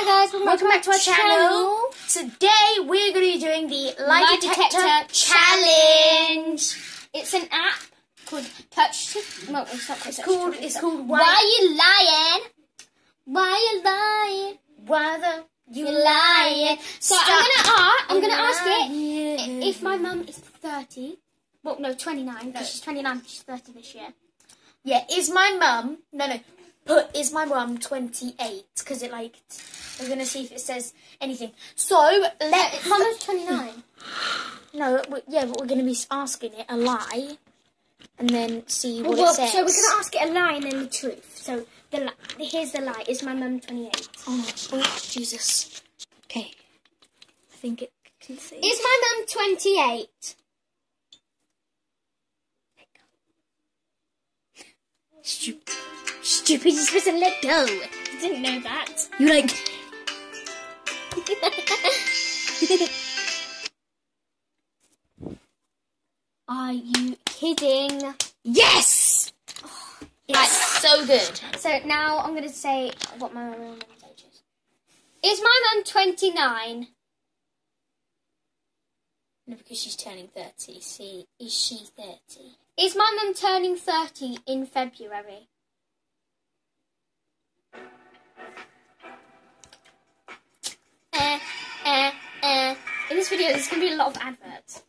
Hi guys, welcome back to our channel. Today we're going to be doing the lie detector challenge. It's an app called Touch. No, it's not called. It's called Why Are You Lying? Why Are You Lying? Why You lying? So I'm gonna ask it if my mum is 30. Well, no, 29. Because she's 29. She's 30 this year. Yeah, is my mum? No. Is my mum 28? Because we're gonna see if it says anything. So Mum's 29. No, yeah, but we're gonna be asking it a lie, and then see what it says. So we're gonna ask it a lie and then the truth. So here's the lie. Is my mum 28? Oh, Jesus. Okay, I think it can see. Is my mum 28? Stupid, you're supposed to let go. I didn't know that. You like... Are you kidding? Yes! Oh, it's so good. So now I'm going to say what my mum's age is. Is my mum 29? No, because she's turning 30. See, is she 30? Is my mum turning 30 in February? In this video, there's going to be a lot of adverts.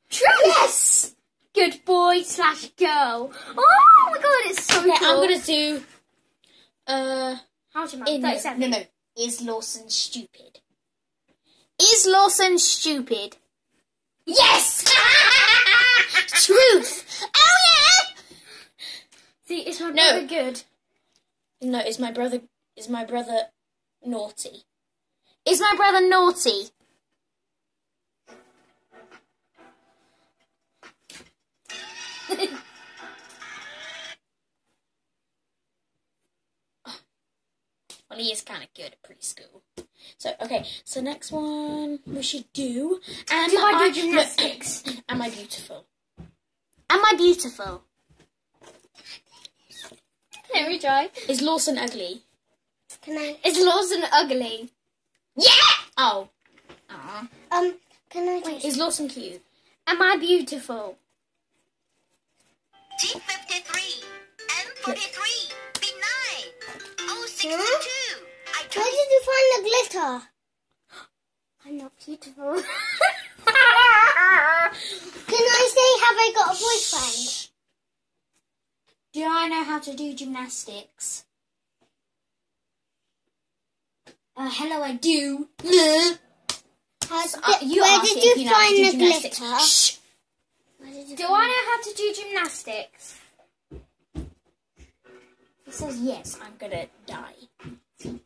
True! Yes! Good boy / girl. Oh my god, it's so cool. I'm going to do... How's your mum? 37. No. Is Lawson stupid? Is Lawson stupid? Yes! Truth! Oh yeah! See, is my brother good? No, is my brother naughty? Is my brother naughty? Well, he is kind of good at preschool. So, okay, so next one we should do... Do I do gymnastics? Am I beautiful? Am I beautiful? Let me try. Is Lawson ugly? Is Lawson ugly? Yeah! Oh. Can I... Wait. Is Lawson cute? Am I beautiful? T53, M43, B9, O62. Where did you find the glitter? I'm not beautiful. Can I say, have I got a boyfriend? Do I know how to do gymnastics? Hello, I do. Where did you find the glitter? Shh. Do I know how to do gymnastics? He says yes, I'm gonna die. He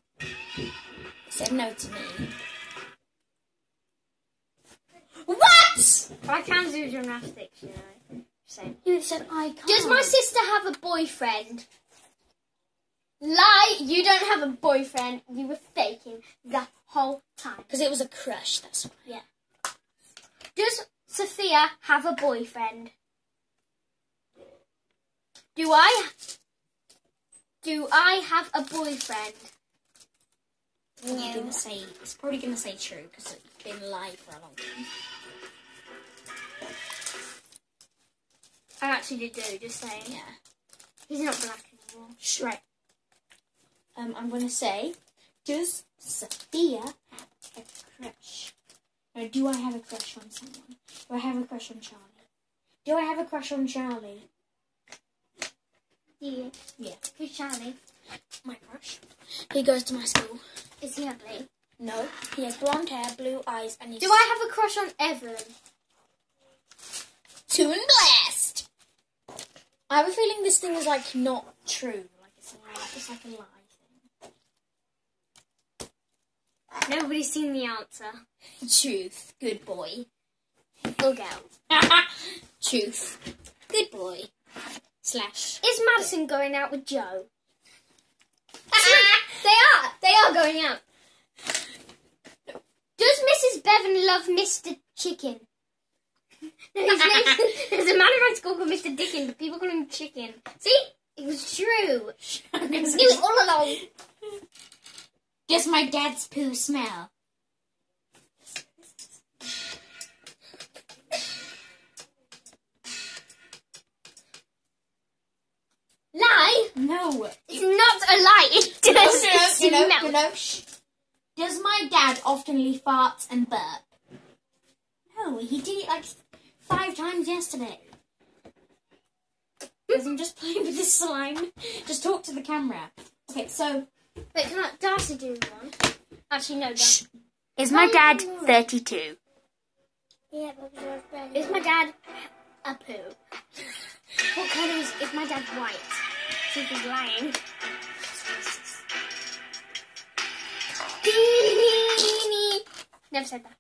said no to me. What? I can do gymnastics, you know. So. You said I can't. Does my sister have a boyfriend? Lie, you don't have a boyfriend. You were faking the whole time. Because it was a crush, that's why. Yeah. Does Sophia have a boyfriend? Do I have a boyfriend? No. It's probably gonna say true because it's been live for a long time. I actually do, just saying. Yeah. He's not black anymore. Right. I'm gonna say, does Sophia have a crush? Or do I have a crush on someone? Do I have a crush on Charlie? Do I have a crush on Charlie? Yeah. Yeah. Who's Charlie? My crush. He goes to my school. Is he ugly? No. He has blonde hair, blue eyes, and he's... Do I have a crush on Evan? Toon Blast! I have a feeling this thing is, not true. It's a lie. It's like a lie thing. Nobody's seen the answer. Truth. Good boy. Or girl. Truth. Good boy. / Is Madison going out with Joe? They are going out. Does Mrs. Bevan love Mr. Chicken? There's a man in my school called Mr. Dickon, but people call him Chicken. See? It was true. I knew it all along. Does my dad's poo smell? Lie? No. It's not a lie. It does smell. Shh. Does my dad often leave farts and burp? No, he did it like 5 times yesterday. Because I'm just playing with this slime. Just talk to the camera. Okay, so... Wait, can Darcy do one? Actually, no, don't. Is my dad 32? Yeah, but is my dad a poo? What colour is my dad white? See if he's lying. Never said that.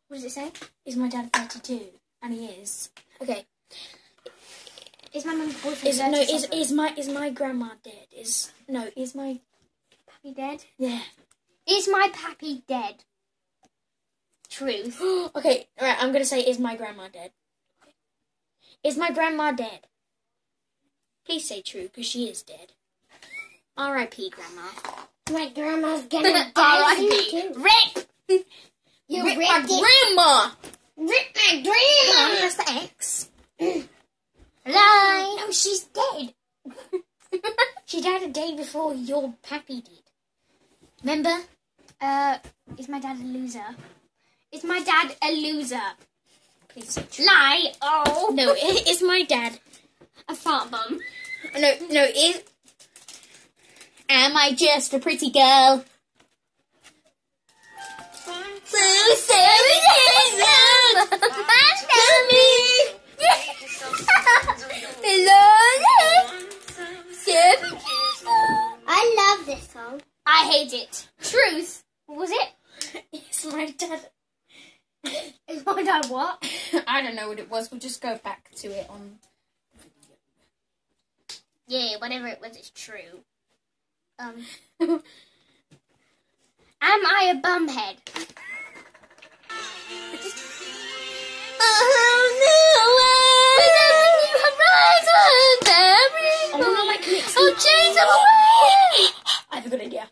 What does it say? Is my dad 32? And he is. Okay. Is my mum's boyfriend dead? Is my grandma dead? Is my pappy dead? Yeah. Is my pappy dead? Truth. Okay, alright, I'm gonna say, is my grandma dead? Is my grandma dead? Please say true, because she is dead. R.I.P. Grandma. My grandma's gonna die. R.I.P. Rip! You Rip my grandma! Rip my grandma! That's the X. Lie! No, she's dead. She died a day before your pappy did. Remember? Is my dad a loser? Is my dad a loser? Please say true. Lie! Oh! No, is my dad a fart bum? No, am I just a pretty girl? I love this song. I hate it. Truth. What was it? Is my dad... Is my dad what? I don't know what it was. We'll just go back to it on... Yeah, whatever it was, it's true. Am I a bumhead? I have a good idea.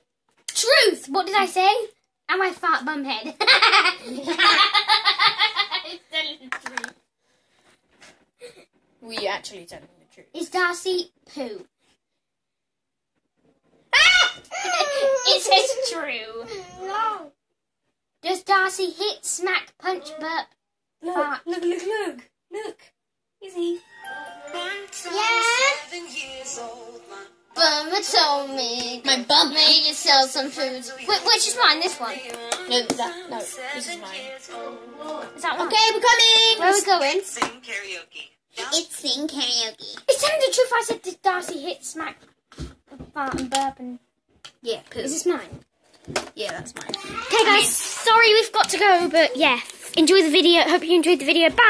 Truth! What did I say? Am I fart bumhead? Were you actually telling me the truth? Is Darcy poo? It says true. No. Does Darcy hit, smack, punch, burp, fart? Look. Is he? Yeah. Bummer told me. My bum made you sell some food. Which is mine? This one? No, this is mine. Is that one? Okay, we're coming. Where are we going? Sing karaoke. It's sing karaoke. It's telling the truth. I said, did Darcy hit, smack, fart and burp and... Yeah, poo. Is this mine? Yeah, that's mine. Okay guys, sorry we've got to go, but yeah. Enjoy the video. Hope you enjoyed the video. Bye.